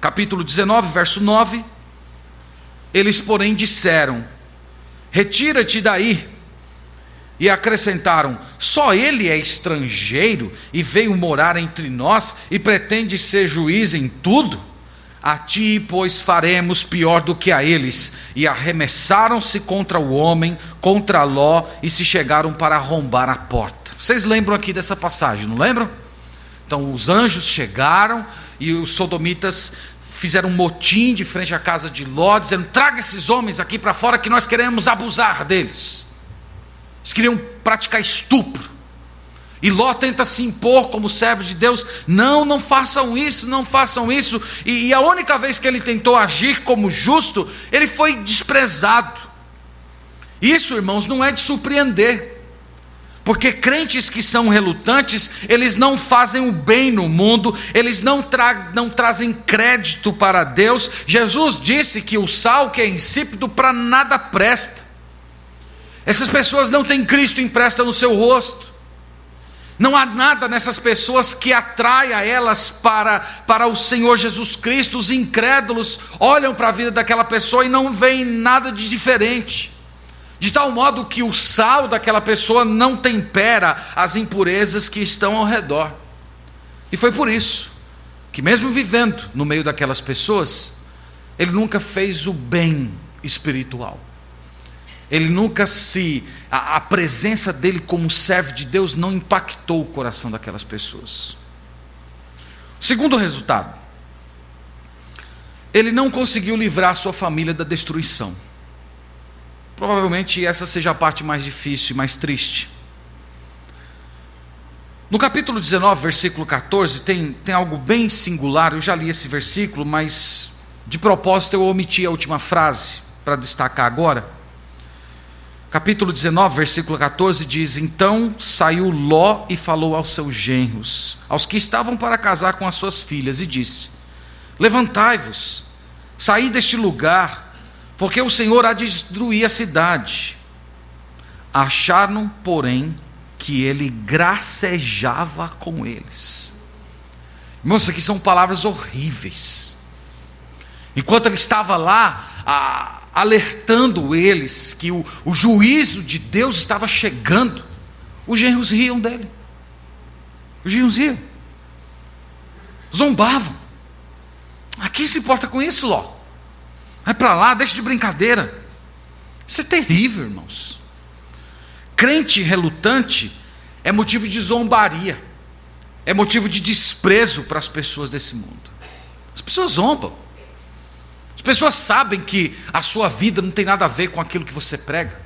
Capítulo 19, verso 9. Eles, porém, disseram: retira-te daí. E acrescentaram: só ele é estrangeiro e veio morar entre nós e pretende ser juiz em tudo? A ti, pois, faremos pior do que a eles. E arremessaram-se contra o homem, contra Ló, e se chegaram para arrombar a porta. Vocês lembram aqui dessa passagem, não lembram? Então os anjos chegaram e os sodomitas fizeram um motim de frente à casa de Ló, dizendo: traga esses homens aqui para fora que nós queremos abusar deles. Eles queriam praticar estupro. E Ló tenta se impor como servo de Deus: não façam isso, não façam isso. E a única vez que ele tentou agir como justo, ele foi desprezado. Isso, irmãos, não é de surpreender, porque crentes que são relutantes, eles não fazem o bem no mundo, eles não trazem crédito para Deus. Jesus disse que o sal que é insípido para nada presta. Essas pessoas não têm Cristo impresso no seu rosto. Não há nada nessas pessoas que atraia elas para o Senhor Jesus Cristo. Os incrédulos olham para a vida daquela pessoa e não veem nada de diferente, de tal modo que o sal daquela pessoa não tempera as impurezas que estão ao redor. E foi por isso que, mesmo vivendo no meio daquelas pessoas, ele nunca fez o bem espiritual. Ele nunca a presença dele como servo de Deus não impactou o coração daquelas pessoas. Segundo resultado, ele não conseguiu livrar a sua família da destruição. Provavelmente essa seja a parte mais difícil e mais triste. No capítulo 19, versículo 14, tem algo bem singular. Eu já li esse versículo, mas de propósito eu omiti a última frase para destacar agora. Capítulo 19, versículo 14 diz: então saiu Ló e falou aos seus genros, aos que estavam para casar com as suas filhas, e disse: levantai-vos, saí deste lugar, porque o Senhor há de destruir a cidade. Acharam, porém, que ele gracejava com eles. Irmãos, isso aqui são palavras horríveis. Enquanto ele estava lá, alertando eles que o juízo de Deus estava chegando, os genros riam dele. Os genros riam, zombavam. Quem se importa com isso, Ló? Vai para lá, deixa de brincadeira. Isso é terrível, irmãos. Crente relutante é motivo de zombaria, é motivo de desprezo para as pessoas desse mundo. As pessoas zombam. As pessoas sabem que a sua vida não tem nada a ver com aquilo que você prega.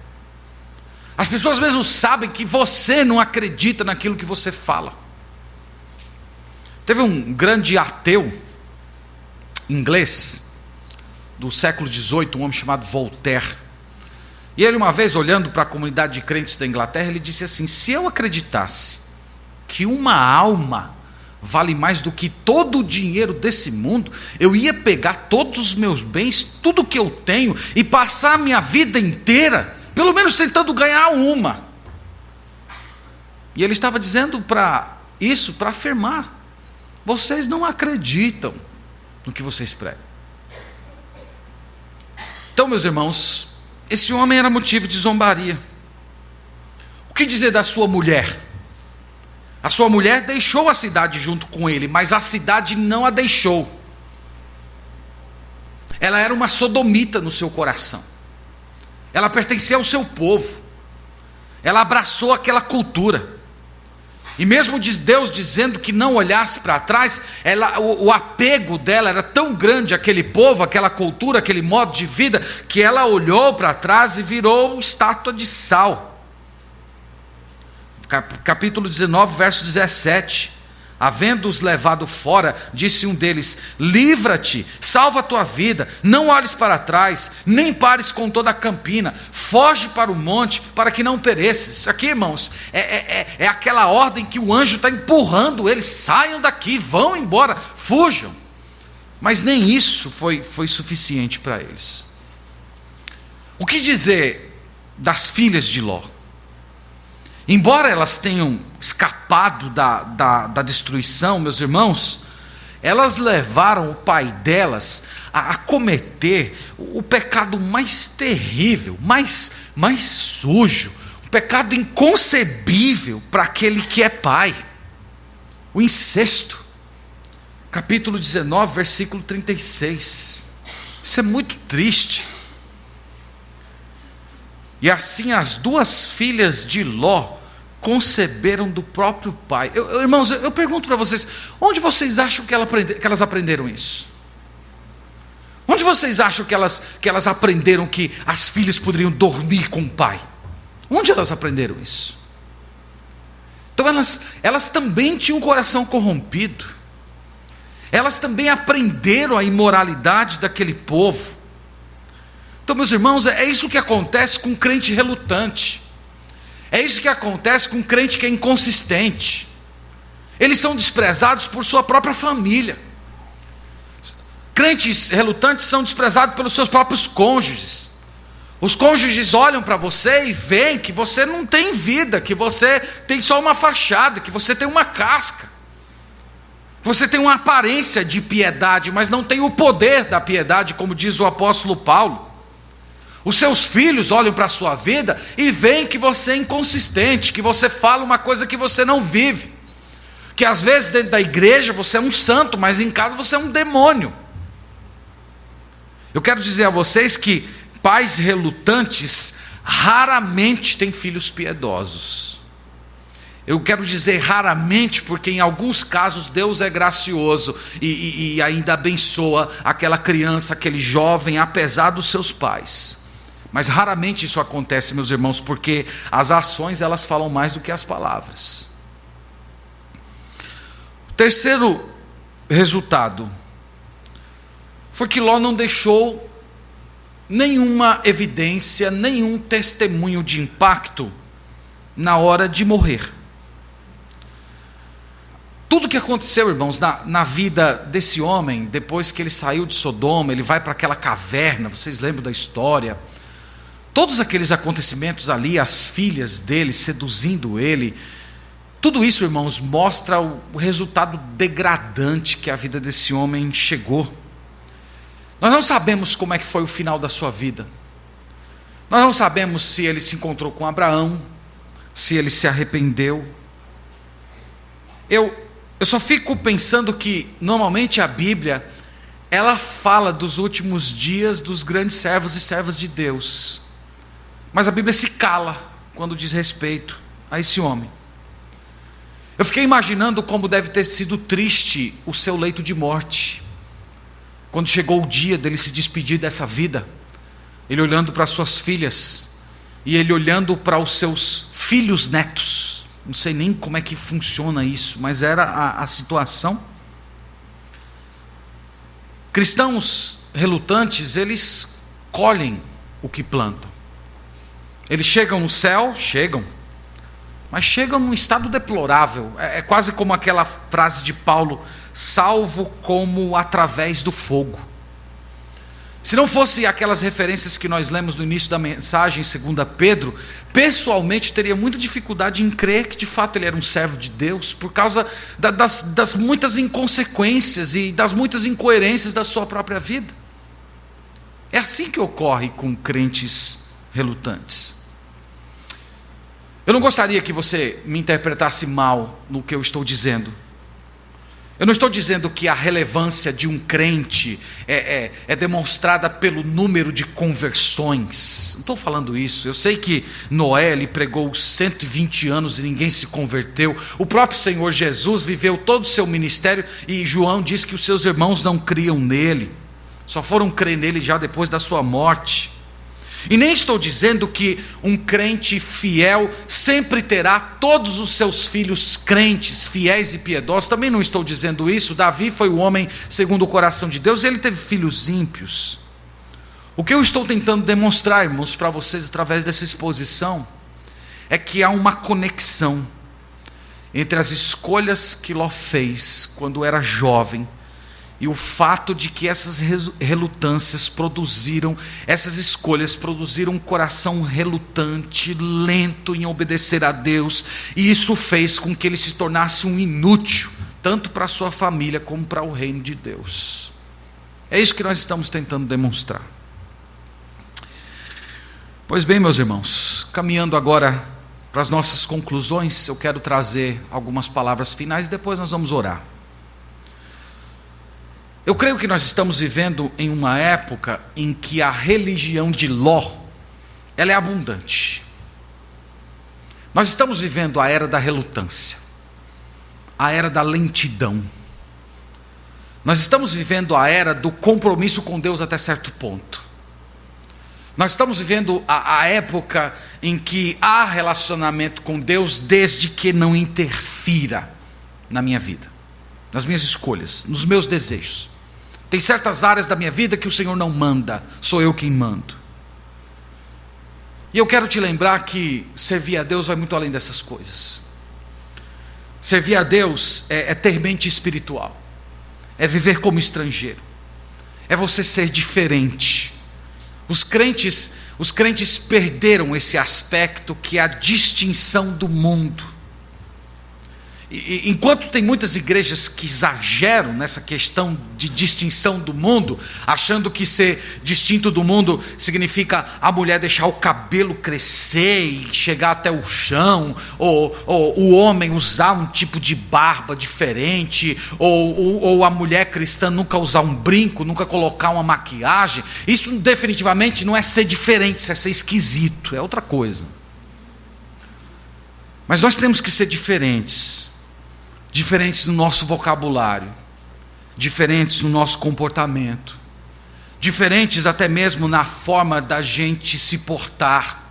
As pessoas mesmo sabem que você não acredita naquilo que você fala. Teve um grande ateu inglês do século XVIII, um homem chamado Voltaire. E ele, uma vez, olhando para a comunidade de crentes da Inglaterra, ele disse assim: se eu acreditasse que uma alma vale mais do que todo o dinheiro desse mundo, eu ia pegar todos os meus bens, tudo que eu tenho, e passar a minha vida inteira, pelo menos tentando ganhar uma. E ele estava dizendo para afirmar: vocês não acreditam no que vocês pregam. Então, meus irmãos, esse homem era motivo de zombaria. O que dizer da sua mulher? A sua mulher deixou a cidade junto com ele, mas a cidade não a deixou. Ela era uma sodomita no seu coração. Ela pertencia ao seu povo. Ela abraçou aquela cultura. E mesmo Deus dizendo que não olhasse para trás, o apego dela era tão grande àquele povo, àquela cultura, aquele modo de vida, que ela olhou para trás e virou estátua de sal. Capítulo 19, verso 17. Havendo-os levado fora, disse um deles: livra-te, salva a tua vida, não olhes para trás, nem pares com toda a campina, foge para o monte, para que não pereças. Isso aqui, irmãos, é aquela ordem que o anjo está empurrando eles: saiam daqui, vão embora, fujam. Mas nem isso foi suficiente para eles. O que dizer das filhas de Ló? Embora elas tenham escapado da destruição, meus irmãos, elas levaram o pai delas a cometer o pecado mais terrível, mais sujo, um pecado inconcebível para aquele que é pai: o incesto. Capítulo 19, versículo 36. Isso é muito triste. E assim as duas filhas de Ló conceberam do próprio pai. Irmãos, eu pergunto para vocês: onde vocês acham que elas aprenderam isso? Onde vocês acham que elas aprenderam que as filhas poderiam dormir com o pai? Onde elas aprenderam isso? Então elas também tinham um coração corrompido. Elas também aprenderam a imoralidade daquele povo. Então, meus irmãos, é isso que acontece com um crente relutante. É isso que acontece com um crente que é inconsistente. Eles são desprezados por sua própria família. Crentes relutantes são desprezados pelos seus próprios cônjuges. Os cônjuges olham para você e veem que você não tem vida, que você tem só uma fachada, que você tem uma casca, que você tem uma aparência de piedade, mas não tem o poder da piedade, como diz o apóstolo Paulo. Os seus filhos olham para a sua vida e veem que você é inconsistente, que você fala uma coisa que você não vive, que às vezes dentro da igreja você é um santo, mas em casa você é um demônio. Eu quero dizer a vocês que pais relutantes raramente têm filhos piedosos. Eu quero dizer raramente, porque em alguns casos Deus é gracioso e ainda abençoa aquela criança, aquele jovem, apesar dos seus pais. Mas raramente isso acontece, meus irmãos, porque as ações elas falam mais do que as palavras. O terceiro resultado foi que Ló não deixou nenhuma evidência, nenhum testemunho de impacto na hora de morrer. Tudo que aconteceu, irmãos, na vida desse homem, depois que ele saiu de Sodoma, ele vai para aquela caverna, vocês lembram da história? Todos aqueles acontecimentos ali, as filhas dele seduzindo ele, tudo isso, irmãos, mostra o resultado degradante que a vida desse homem chegou. Nós não sabemos como é que foi o final da sua vida. Nós não sabemos se ele se encontrou com Abraão, se ele se arrependeu. Eu só fico pensando que, normalmente, a Bíblia, ela fala dos últimos dias dos grandes servos e servas de Deus. Mas a Bíblia se cala quando diz respeito a esse homem. Eu fiquei imaginando como deve ter sido triste o seu leito de morte, quando chegou o dia dele se despedir dessa vida, ele olhando para suas filhas, e ele olhando para os seus filhos netos. Não sei nem como é que funciona isso, mas era a situação. Cristãos relutantes, eles colhem o que plantam. Eles chegam no céu, mas chegam num estado deplorável. É quase como aquela frase de Paulo: salvo como através do fogo. Se não fosse aquelas referências que nós lemos no início da mensagem, em 2 Pedro, pessoalmente teria muita dificuldade em crer que de fato ele era um servo de Deus, por causa das muitas inconsequências e das muitas incoerências da sua própria vida. É assim que ocorre com crentes relutantes. Eu não gostaria que você me interpretasse mal no que eu estou dizendo. Eu não estou dizendo que a relevância de um crente é demonstrada pelo número de conversões. Não estou falando isso. Eu sei que Noé ele pregou 120 anos e ninguém se converteu. O próprio Senhor Jesus viveu todo o seu ministério e João diz que os seus irmãos não criam nele. Só foram crer nele já depois da sua morte. E nem estou dizendo que um crente fiel sempre terá todos os seus filhos crentes, fiéis e piedosos. Também não estou dizendo isso. Davi foi o homem segundo o coração de Deus, e ele teve filhos ímpios. O que eu estou tentando demonstrar, irmãos, para vocês através dessa exposição, é que há uma conexão entre as escolhas que Ló fez quando era jovem e o fato de que essas relutâncias produziram, essas escolhas produziram um coração relutante, lento em obedecer a Deus, e isso fez com que ele se tornasse um inútil, tanto para a sua família como para o reino de Deus. É isso que nós estamos tentando demonstrar. Pois bem, meus irmãos, caminhando agora para as nossas conclusões, eu quero trazer algumas palavras finais e depois nós vamos orar. Eu creio que nós estamos vivendo em uma época em que a religião de Ló, ela é abundante. Nós estamos vivendo a era da relutância, a era da lentidão. Nós estamos vivendo a era do compromisso com Deus até certo ponto. Nós estamos vivendo a época em que há relacionamento com Deus desde que não interfira na minha vida, nas minhas escolhas, nos meus desejos. Tem certas áreas da minha vida que o Senhor não manda, sou eu quem mando. E eu quero te lembrar que servir a Deus vai muito além dessas coisas. Servir a Deus é ter mente espiritual, é viver como estrangeiro, é você ser diferente. Os crentes perderam esse aspecto que é a distinção do mundo. E enquanto tem muitas igrejas que exageram nessa questão de distinção do mundo, achando que ser distinto do mundo significa a mulher deixar o cabelo crescer e chegar até o chão, ou o homem usar um tipo de barba diferente, ou a mulher cristã nunca usar um brinco, nunca colocar uma maquiagem, isso definitivamente não é ser diferente, isso é ser esquisito, é outra coisa. Mas nós temos que ser diferentes no nosso vocabulário, diferentes no nosso comportamento, diferentes até mesmo na forma da gente se portar,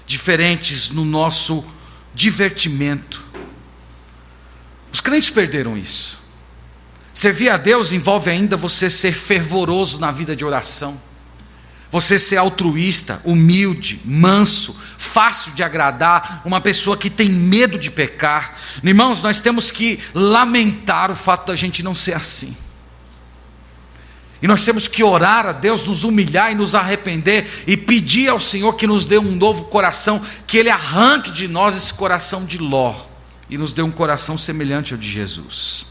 diferentes no nosso divertimento. Os crentes perderam isso. Servir a Deus envolve ainda você ser fervoroso na vida de oração, você ser altruísta, humilde, manso, fácil de agradar, uma pessoa que tem medo de pecar. Irmãos, nós temos que lamentar o fato da gente não ser assim. E nós temos que orar a Deus, nos humilhar e nos arrepender e pedir ao Senhor que nos dê um novo coração, que Ele arranque de nós esse coração de Ló e nos dê um coração semelhante ao de Jesus.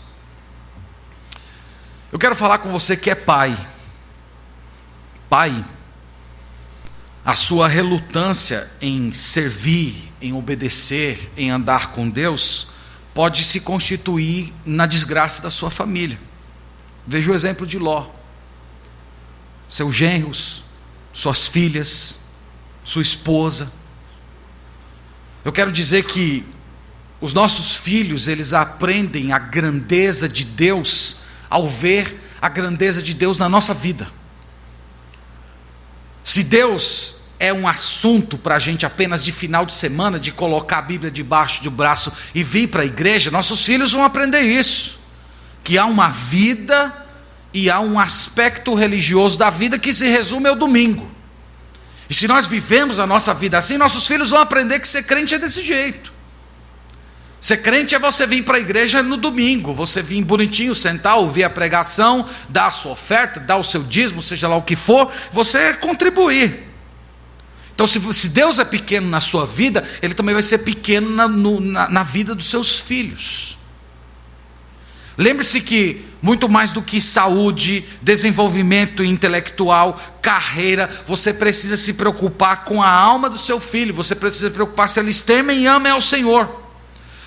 Eu quero falar com você que é pai. Pai, a sua relutância em servir, em obedecer, em andar com Deus, pode se constituir na desgraça da sua família. Veja o exemplo de Ló. Seus genros, suas filhas, sua esposa. Eu quero dizer que os nossos filhos, eles aprendem a grandeza de Deus ao ver a grandeza de Deus na nossa vida. Se Deus é um assunto para a gente apenas de final de semana, de colocar a Bíblia debaixo do braço e vir para a igreja, nossos filhos vão aprender isso, que há uma vida e há um aspecto religioso da vida que se resume ao domingo. E se nós vivemos a nossa vida assim, nossos filhos vão aprender que ser crente é desse jeito. Ser crente é você vir para a igreja no domingo, você vir bonitinho, sentar, ouvir a pregação, dar a sua oferta, dar o seu dízimo, seja lá o que for, você contribuir. Então se Deus é pequeno na sua vida, Ele também vai ser pequeno na vida dos seus filhos. Lembre-se que muito mais do que saúde, desenvolvimento intelectual, carreira, você precisa se preocupar com a alma do seu filho, você precisa se preocupar se eles temem e amem ao Senhor.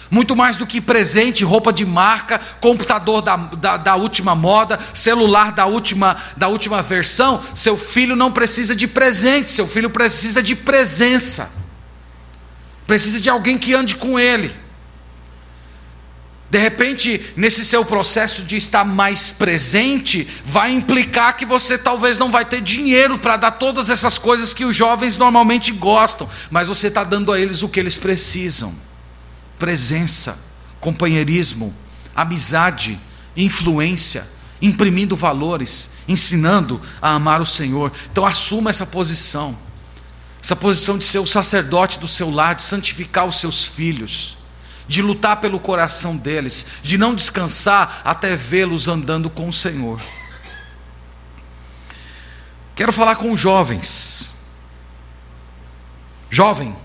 Muito mais do que presente, roupa de marca, computador da última moda, celular da última versão. Seu filho não precisa de presente, seu filho precisa de presença, precisa de alguém que ande com ele. De repente, nesse seu processo de estar mais presente, vai implicar que você talvez não vai ter dinheiro para dar todas essas coisas que os jovens normalmente gostam, mas você está dando a eles o que eles precisam: presença, companheirismo, amizade, influência, imprimindo valores, ensinando a amar o Senhor. Então assuma essa posição de ser o sacerdote do seu lar, de santificar os seus filhos, de lutar pelo coração deles, de não descansar até vê-los andando com o Senhor. Quero falar com os jovens. Jovem,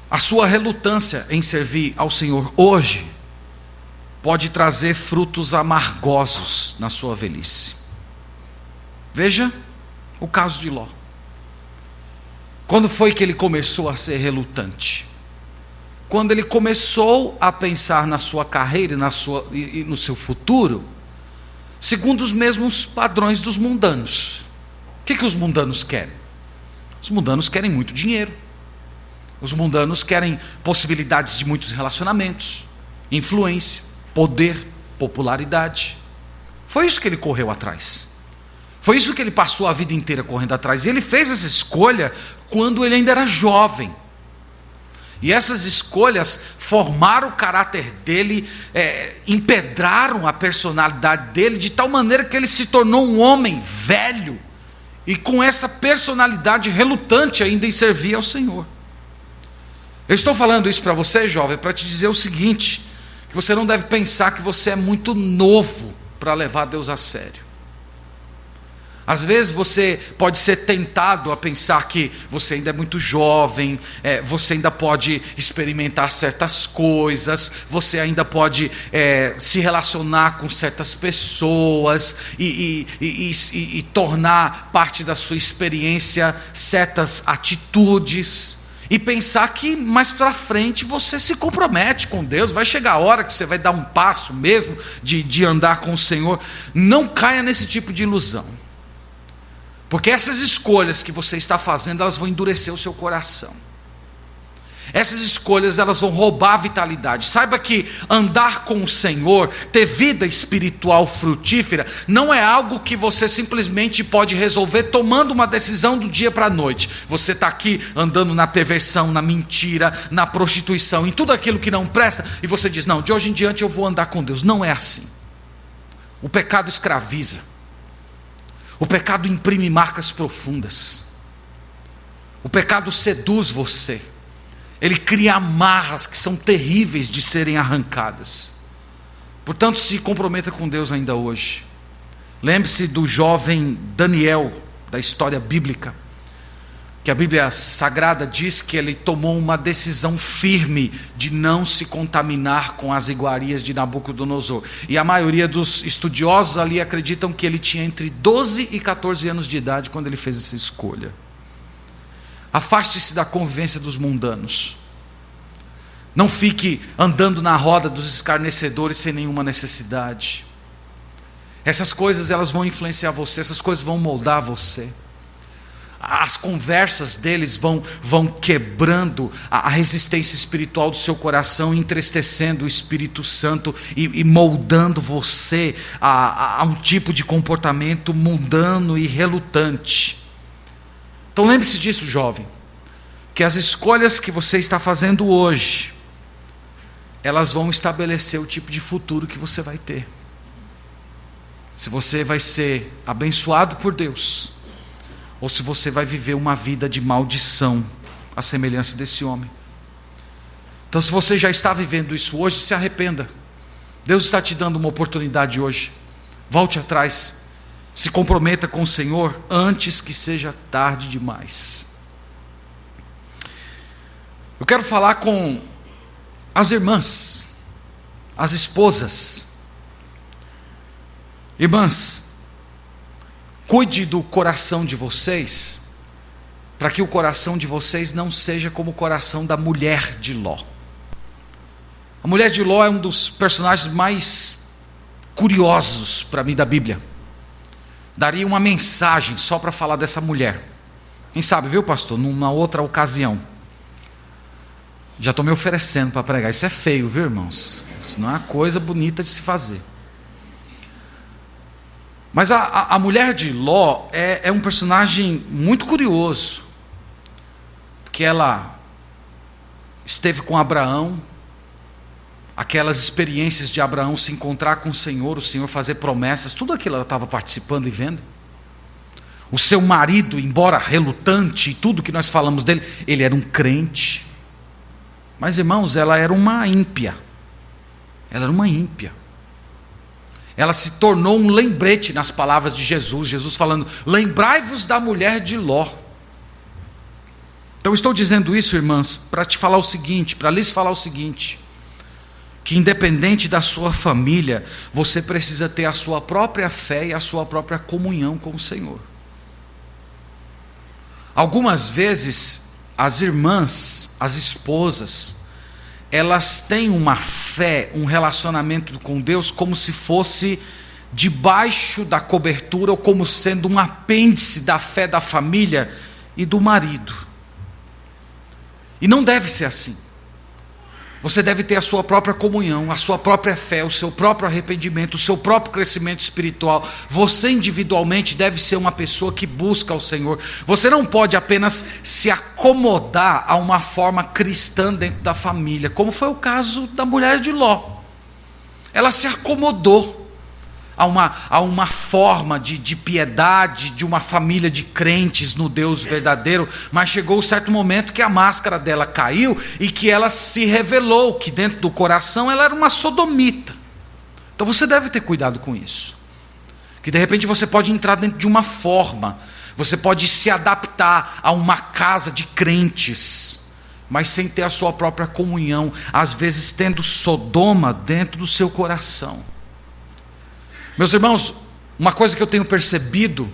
a sua relutância em servir ao Senhor hoje pode trazer frutos amargosos na sua velhice. Veja o caso de Ló. Quando foi que ele começou a ser relutante? Quando ele começou a pensar na sua carreira e no seu futuro, segundo os mesmos padrões dos mundanos. O que os mundanos querem? Os mundanos querem muito dinheiro. Os mundanos querem possibilidades de muitos relacionamentos, influência, poder, popularidade. Foi isso que ele correu atrás. Foi isso que ele passou a vida inteira correndo atrás. E ele fez essa escolha quando ele ainda era jovem. E essas escolhas formaram o caráter dele, empedraram a personalidade dele, de tal maneira que ele se tornou um homem velho, e com essa personalidade relutante ainda em servir ao Senhor. Eu estou falando isso para você, jovem, para te dizer o seguinte: que você não deve pensar que você é muito novo para levar Deus a sério. Às vezes você pode ser tentado a pensar que você ainda é muito jovem, você ainda pode experimentar certas coisas, você ainda pode se relacionar com certas pessoas e tornar parte da sua experiência certas atitudes, e pensar que mais para frente você se compromete com Deus, vai chegar a hora que você vai dar um passo mesmo de andar com o Senhor. Não caia nesse tipo de ilusão. Porque essas escolhas que você está fazendo, elas vão endurecer o seu coração. Essas escolhas, elas vão roubar a vitalidade. Saiba que andar com o Senhor, ter vida espiritual frutífera, não é algo que você simplesmente pode resolver tomando uma decisão do dia para a noite. Você está aqui andando na perversão, na mentira, na prostituição, em tudo aquilo que não presta, e você diz: não, de hoje em diante eu vou andar com Deus. Não é assim. O pecado escraviza. O pecado imprime marcas profundas. O pecado seduz você. Ele cria amarras que são terríveis de serem arrancadas. Portanto, se comprometa com Deus ainda hoje. Lembre-se do jovem Daniel, da história bíblica, que a Bíblia Sagrada diz que ele tomou uma decisão firme de não se contaminar com as iguarias de Nabucodonosor. E a maioria dos estudiosos ali acreditam que ele tinha entre 12 e 14 anos de idade quando ele fez essa escolha. Afaste-se da convivência dos mundanos. Não fique andando na roda dos escarnecedores sem nenhuma necessidade. Essas coisas, elas vão influenciar você, essas coisas vão moldar você. As conversas deles vão quebrando a resistência espiritual do seu coração, entristecendo o Espírito Santo e moldando você a um tipo de comportamento mundano e relutante. Então lembre-se disso, jovem, que as escolhas que você está fazendo hoje, elas vão estabelecer o tipo de futuro que você vai ter. Se você vai ser abençoado por Deus, ou se você vai viver uma vida de maldição, à semelhança desse homem. Então, se você já está vivendo isso hoje, se arrependa. Deus está te dando uma oportunidade hoje. Volte atrás, se comprometa com o Senhor antes que seja tarde demais. Eu quero falar com as irmãs, as esposas. Irmãs, cuide do coração de vocês, para que o coração de vocês não seja como o coração da mulher de Ló. A mulher de Ló é um dos personagens mais curiosos para mim da Bíblia. Daria uma mensagem só para falar dessa mulher. Quem sabe, viu, pastor? Numa outra ocasião. Já estou me oferecendo para pregar. Isso é feio, viu, irmãos? Isso não é uma coisa bonita de se fazer. Mas a mulher de Ló é um personagem muito curioso, porque ela esteve com Abraão, aquelas experiências de Abraão se encontrar com o Senhor fazer promessas, tudo aquilo ela estava participando e vendo. O seu marido, embora relutante e tudo que nós falamos dele, ele era um crente. Mas, irmãos, ela era uma ímpia. Ela era uma ímpia. Ela se tornou um lembrete nas palavras de Jesus. Jesus falando: lembrai-vos da mulher de Ló. Então estou dizendo isso, irmãs, para te falar o seguinte, para lhes falar o seguinte: que independente da sua família, você precisa ter a sua própria fé e a sua própria comunhão com o Senhor. Algumas vezes, as irmãs, as esposas, elas têm uma fé, um relacionamento com Deus como se fosse debaixo da cobertura ou como sendo um apêndice da fé da família e do marido. E não deve ser assim. Você deve ter a sua própria comunhão, a sua própria fé, o seu próprio arrependimento, o seu próprio crescimento espiritual. Você individualmente deve ser uma pessoa que busca o Senhor. Você não pode apenas se acomodar a uma forma cristã dentro da família, como foi o caso da mulher de Ló. Ela se acomodou a uma forma de piedade, de uma família de crentes no Deus verdadeiro, mas chegou um certo momento que a máscara dela caiu e que ela se revelou, que dentro do coração ela era uma sodomita. Então você deve ter cuidado com isso, que de repente você pode entrar dentro de uma forma, você pode se adaptar a uma casa de crentes, mas sem ter a sua própria comunhão, às vezes tendo Sodoma dentro do seu coração. Meus irmãos, uma coisa que eu tenho percebido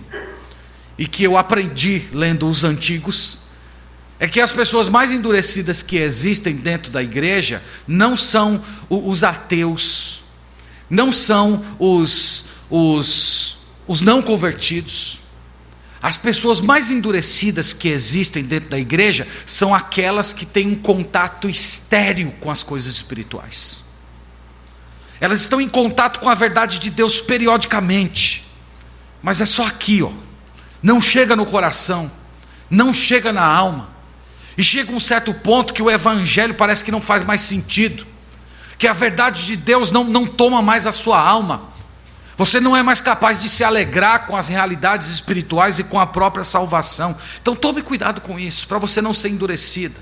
e que eu aprendi lendo os antigos é que as pessoas mais endurecidas que existem dentro da igreja não são os ateus, não são os não convertidos. As pessoas mais endurecidas que existem dentro da igreja são aquelas que têm um contato estéril com as coisas espirituais. Elas estão em contato com a verdade de Deus periodicamente, mas é só aqui, não chega no coração, não chega na alma, e chega um certo ponto que o evangelho parece que não faz mais sentido, que a verdade de Deus não toma mais a sua alma, você não é mais capaz de se alegrar com as realidades espirituais e com a própria salvação. Então tome cuidado com isso, para você não ser endurecida.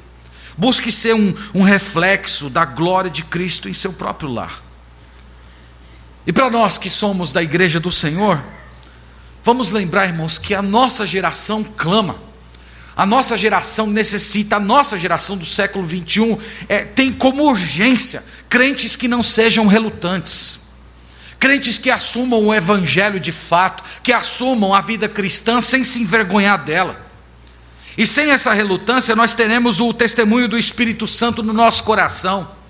Busque ser um reflexo da glória de Cristo em seu próprio lar. E para nós que somos da igreja do Senhor, vamos lembrar, irmãos, que a nossa geração clama, a nossa geração necessita, a nossa geração do século 21 tem como urgência crentes que não sejam relutantes, crentes que assumam o evangelho de fato, que assumam a vida cristã sem se envergonhar dela. E sem essa relutância nós teremos o testemunho do Espírito Santo no nosso coração.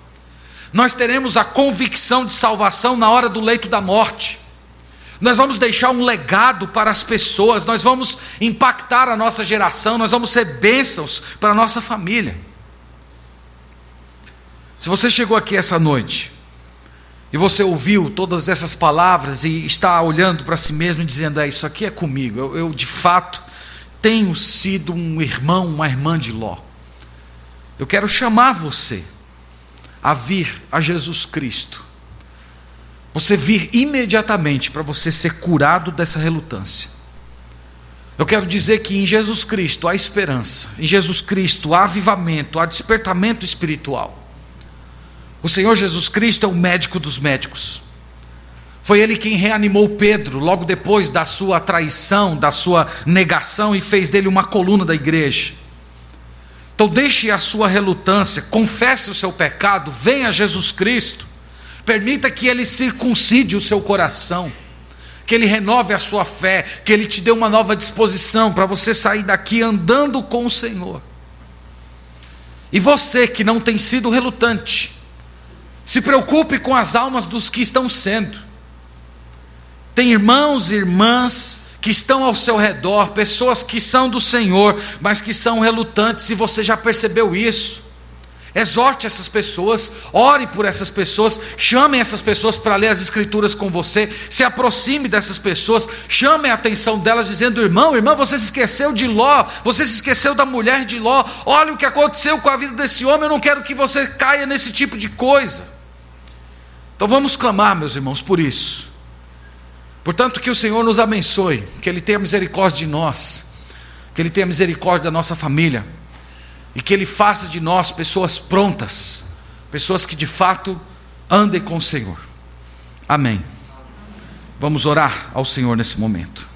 Nós teremos a convicção de salvação na hora do leito da morte. Nós vamos deixar um legado para as pessoas, nós vamos impactar a nossa geração, nós vamos ser bênçãos para a nossa família. Se você chegou aqui essa noite, e você ouviu todas essas palavras, e está olhando para si mesmo e dizendo: isso aqui é comigo, eu de fato tenho sido um irmão, uma irmã de Ló. Eu quero chamar você a vir a Jesus Cristo, você vir imediatamente para você ser curado dessa relutância. Eu quero dizer que em Jesus Cristo há esperança, em Jesus Cristo há avivamento, há despertamento espiritual. O Senhor Jesus Cristo é o médico dos médicos. Foi Ele quem reanimou Pedro logo depois da sua traição, da sua negação, e fez dele uma coluna da igreja. Então deixe a sua relutância, confesse o seu pecado, venha a Jesus Cristo, permita que Ele circuncide o seu coração, que Ele renove a sua fé, que Ele te dê uma nova disposição para você sair daqui andando com o Senhor. E você que não tem sido relutante, se preocupe com as almas dos que estão sendo. Tem irmãos e irmãs que estão ao seu redor, pessoas que são do Senhor, mas que são relutantes, e você já percebeu isso. Exorte essas pessoas, ore por essas pessoas, chame essas pessoas para ler as Escrituras com você, se aproxime dessas pessoas, chame a atenção delas dizendo: irmão, irmã, você se esqueceu de Ló, você se esqueceu da mulher de Ló, olha o que aconteceu com a vida desse homem, eu não quero que você caia nesse tipo de coisa. Então vamos clamar, meus irmãos, por isso. Portanto, que o Senhor nos abençoe, que Ele tenha misericórdia de nós, que Ele tenha misericórdia da nossa família, e que Ele faça de nós pessoas prontas, pessoas que de fato andem com o Senhor. Amém. Vamos orar ao Senhor nesse momento.